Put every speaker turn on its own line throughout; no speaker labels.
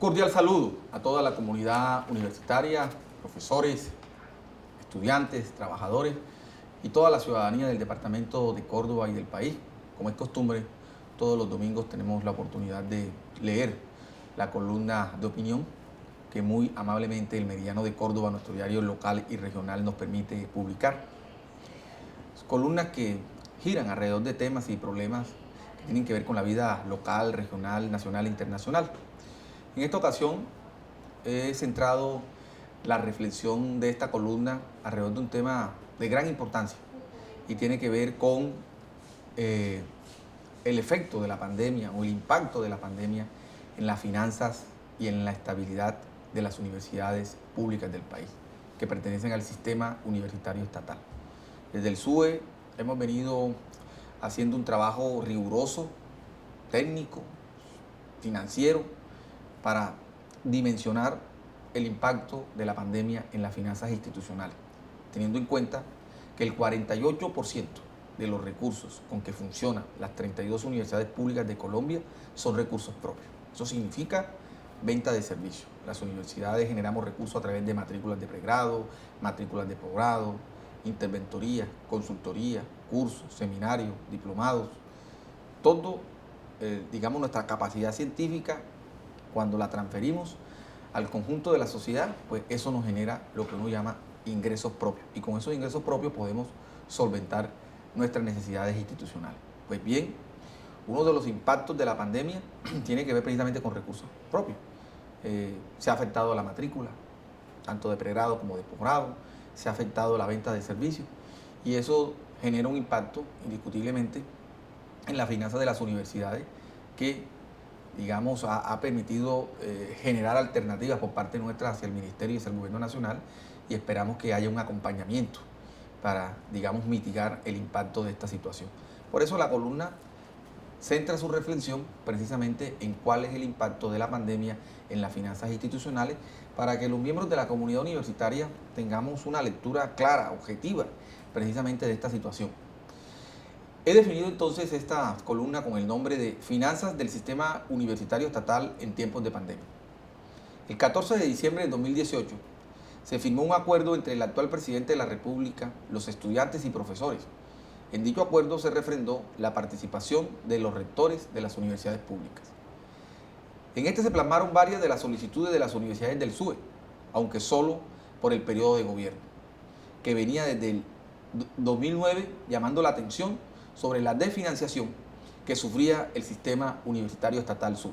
Cordial saludo a toda la comunidad universitaria, profesores, estudiantes, trabajadores y toda la ciudadanía del departamento de Córdoba y del país. Como es costumbre, todos los domingos tenemos la oportunidad de leer la columna de opinión que muy amablemente el Meridiano de Córdoba, nuestro diario local y regional, nos permite publicar. Columnas que giran alrededor de temas y problemas que tienen que ver con la vida local, regional, nacional e internacional. En esta ocasión he centrado la reflexión de esta columna alrededor de un tema de gran importancia y tiene que ver con el efecto de la pandemia o el impacto de la pandemia en las finanzas y en la estabilidad de las universidades públicas del país que pertenecen al sistema universitario estatal. Desde el SUE hemos venido haciendo un trabajo riguroso, técnico, financiero, para dimensionar el impacto de la pandemia en las finanzas institucionales, teniendo en cuenta que el 48% de los recursos con que funcionan las 32 universidades públicas de Colombia son recursos propios. Eso significa venta de servicios. Las universidades generamos recursos a través de matrículas de pregrado, matrículas de posgrado, interventoría, consultoría, cursos, seminarios, diplomados. Todo, digamos, nuestra capacidad científica, cuando la transferimos al conjunto de la sociedad, pues eso nos genera lo que uno llama ingresos propios. Y con esos ingresos propios podemos solventar nuestras necesidades institucionales. Pues bien, uno de los impactos de la pandemia tiene que ver precisamente con recursos propios. Se ha afectado la matrícula, tanto de pregrado como de posgrado, se ha afectado la venta de servicios y eso genera un impacto indiscutiblemente en la finanza de las universidades que, digamos, ha permitido generar alternativas por parte nuestra hacia el Ministerio y hacia el Gobierno Nacional y esperamos que haya un acompañamiento para, digamos, mitigar el impacto de esta situación. Por eso la columna centra su reflexión precisamente en cuál es el impacto de la pandemia en las finanzas institucionales para que los miembros de la comunidad universitaria tengamos una lectura clara, objetiva, precisamente de esta situación. He definido entonces esta columna con el nombre de Finanzas del Sistema Universitario Estatal en tiempos de pandemia. El 14 de diciembre de 2018 se firmó un acuerdo entre el actual presidente de la República, los estudiantes y profesores. En dicho acuerdo se refrendó la participación de los rectores de las universidades públicas. En este se plasmaron varias de las solicitudes de las universidades del SUE, aunque solo por el periodo de gobierno, que venía desde el 2009 llamando la atención sobre la desfinanciación que sufría el sistema universitario estatal SUE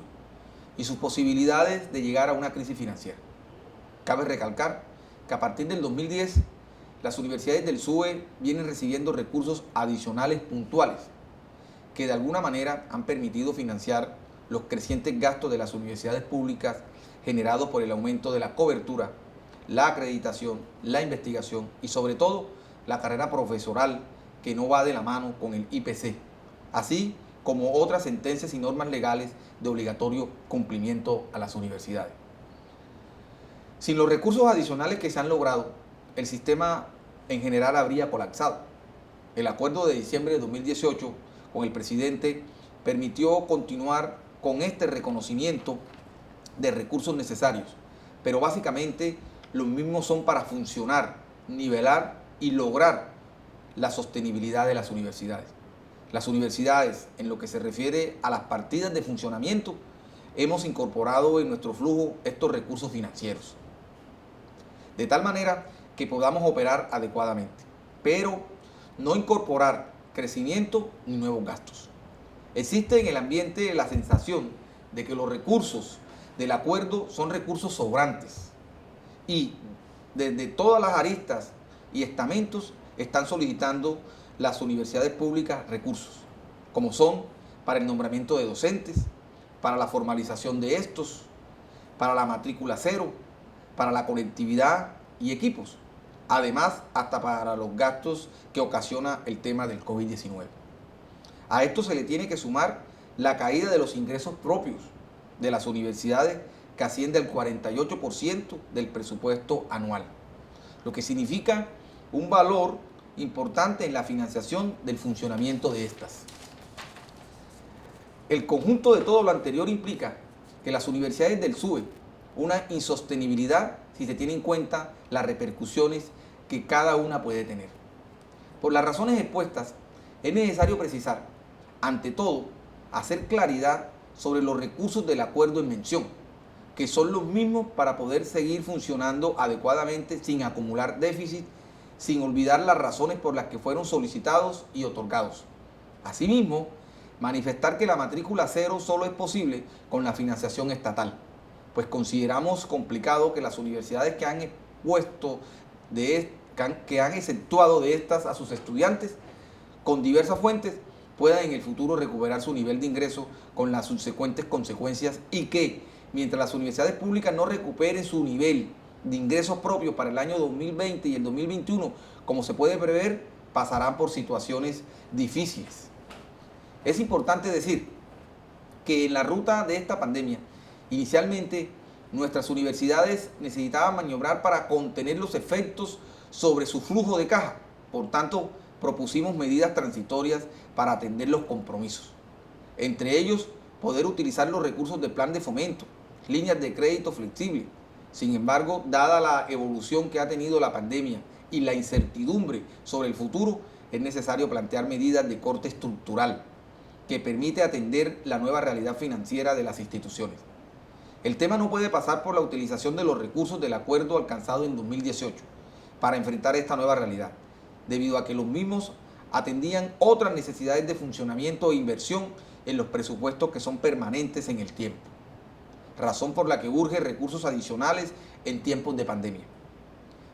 y sus posibilidades de llegar a una crisis financiera. Cabe recalcar que a partir del 2010 las universidades del SUE vienen recibiendo recursos adicionales puntuales que de alguna manera han permitido financiar los crecientes gastos de las universidades públicas generados por el aumento de la cobertura, la acreditación, la investigación y sobre todo la carrera profesoral que no va de la mano con el IPC, así como otras sentencias y normas legales de obligatorio cumplimiento a las universidades. Sin los recursos adicionales que se han logrado, el sistema en general habría colapsado. El acuerdo de diciembre de 2018 con el presidente permitió continuar con este reconocimiento de recursos necesarios, pero básicamente los mismos son para funcionar, nivelar y lograr la sostenibilidad de las universidades. Las universidades, en lo que se refiere a las partidas de funcionamiento, hemos incorporado en nuestro flujo estos recursos financieros, de tal manera que podamos operar adecuadamente, pero no incorporar crecimiento ni nuevos gastos. Existe en el ambiente la sensación de que los recursos del acuerdo son recursos sobrantes y desde todas las aristas y estamentos están solicitando las universidades públicas recursos, como son para el nombramiento de docentes, para la formalización de estos, para la matrícula cero, para la conectividad y equipos, además hasta para los gastos que ocasiona el tema del COVID-19. A esto se le tiene que sumar la caída de los ingresos propios de las universidades que asciende al 48% del presupuesto anual, lo que significa un valor importante en la financiación del funcionamiento de estas. El conjunto de todo lo anterior implica que las universidades del SUBE, una insostenibilidad si se tiene en cuenta las repercusiones que cada una puede tener. Por las razones expuestas, es necesario precisar, ante todo, hacer claridad sobre los recursos del acuerdo en mención, que son los mismos para poder seguir funcionando adecuadamente sin acumular déficit, sin olvidar las razones por las que fueron solicitados y otorgados. Asimismo, manifestar que la matrícula cero solo es posible con la financiación estatal, pues consideramos complicado que las universidades que han exceptuado de estas a sus estudiantes con diversas fuentes puedan en el futuro recuperar su nivel de ingreso con las subsecuentes consecuencias, y que mientras las universidades públicas no recuperen su nivel de ingresos propios para el año 2020 y el 2021, como se puede prever, pasarán por situaciones difíciles. Es importante decir que en la ruta de esta pandemia, inicialmente nuestras universidades necesitaban maniobrar para contener los efectos sobre su flujo de caja. Por tanto, propusimos medidas transitorias para atender los compromisos. Entre ellos, poder utilizar los recursos del plan de fomento, líneas de crédito flexible. Sin embargo, dada la evolución que ha tenido la pandemia y la incertidumbre sobre el futuro, es necesario plantear medidas de corte estructural que permite atender la nueva realidad financiera de las instituciones. El tema no puede pasar por la utilización de los recursos del acuerdo alcanzado en 2018 para enfrentar esta nueva realidad, debido a que los mismos atendían otras necesidades de funcionamiento e inversión en los presupuestos que son permanentes en el tiempo, razón por la que urge recursos adicionales en tiempos de pandemia.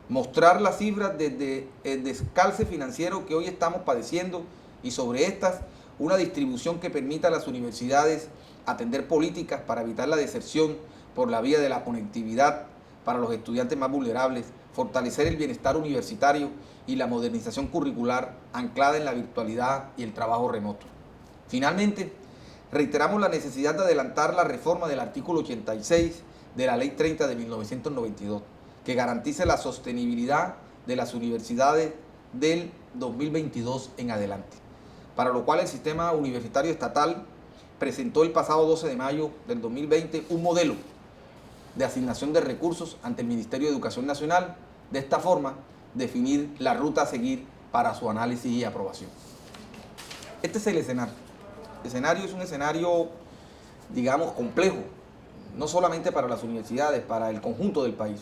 Mostrar las cifras desde el descalce financiero que hoy estamos padeciendo y sobre estas una distribución que permita a las universidades atender políticas para evitar la deserción por la vía de la conectividad para los estudiantes más vulnerables, fortalecer el bienestar universitario y la modernización curricular anclada en la virtualidad y el trabajo remoto. Finalmente, reiteramos la necesidad de adelantar la reforma del artículo 86 de la Ley 30 de 1992, que garantice la sostenibilidad de las universidades del 2022 en adelante, para lo cual el sistema universitario estatal presentó el pasado 12 de mayo del 2020 un modelo de asignación de recursos ante el Ministerio de Educación Nacional. De esta forma, definir la ruta a seguir para su análisis y aprobación. Este es el escenario. El escenario es un escenario, digamos, complejo, no solamente para las universidades, para el conjunto del país.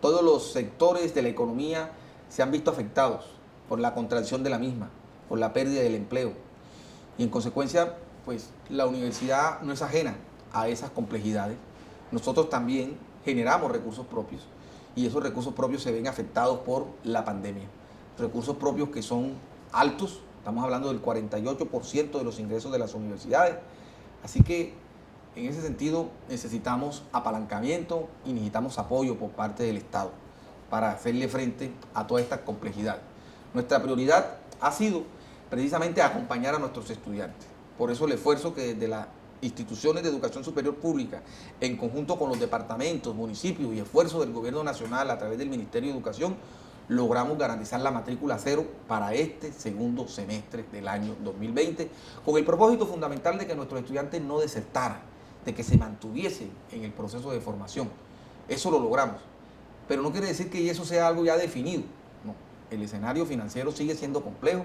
Todos los sectores de la economía se han visto afectados por la contracción de la misma, por la pérdida del empleo. Y en consecuencia, pues la universidad no es ajena a esas complejidades. Nosotros también generamos recursos propios y esos recursos propios se ven afectados por la pandemia. Recursos propios que son altos, estamos hablando del 48% de los ingresos de las universidades. Así que en ese sentido necesitamos apalancamiento y necesitamos apoyo por parte del Estado para hacerle frente a todas estas complejidades. Nuestra prioridad ha sido precisamente acompañar a nuestros estudiantes. Por eso el esfuerzo que desde las instituciones de educación superior pública, en conjunto con los departamentos, municipios y esfuerzos del gobierno nacional a través del Ministerio de Educación, logramos garantizar la matrícula cero para este segundo semestre del año 2020, con el propósito fundamental de que nuestros estudiantes no desertaran, de que se mantuviesen en el proceso de formación. Eso lo logramos, pero no quiere decir que eso sea algo ya definido. No, el escenario financiero sigue siendo complejo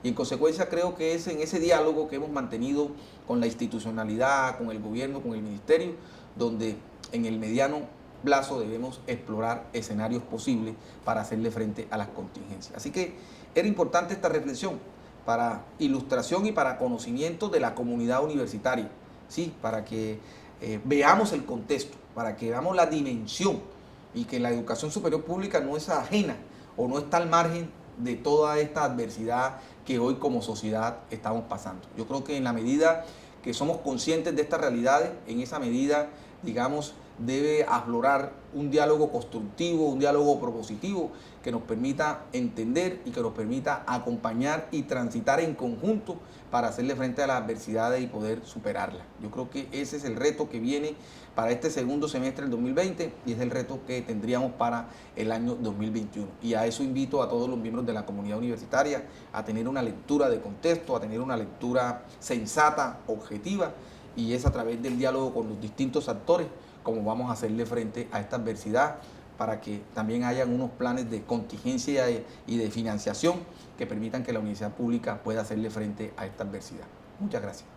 y en consecuencia creo que es en ese diálogo que hemos mantenido con la institucionalidad, con el gobierno, con el ministerio, donde en el mediano plazo debemos explorar escenarios posibles para hacerle frente a las contingencias. Así que era importante esta reflexión para ilustración y para conocimiento de la comunidad universitaria, ¿sí? Para que veamos el contexto, para que veamos la dimensión y que la educación superior pública no es ajena o no está al margen de toda esta adversidad que hoy como sociedad estamos pasando. Yo creo que en la medida que somos conscientes de estas realidades, en esa medida, digamos, debe aflorar un diálogo constructivo, un diálogo propositivo que nos permita entender y que nos permita acompañar y transitar en conjunto para hacerle frente a las adversidades y poder superarlas. Yo creo que ese es el reto que viene para este segundo semestre del 2020 y es el reto que tendríamos para el año 2021. Y a eso invito a todos los miembros de la comunidad universitaria a tener una lectura de contexto, a tener una lectura sensata, objetiva, y es a través del diálogo con los distintos actores como vamos a hacerle frente a esta adversidad, para que también hayan unos planes de contingencia y de financiación que permitan que la universidad pública pueda hacerle frente a esta adversidad. Muchas gracias.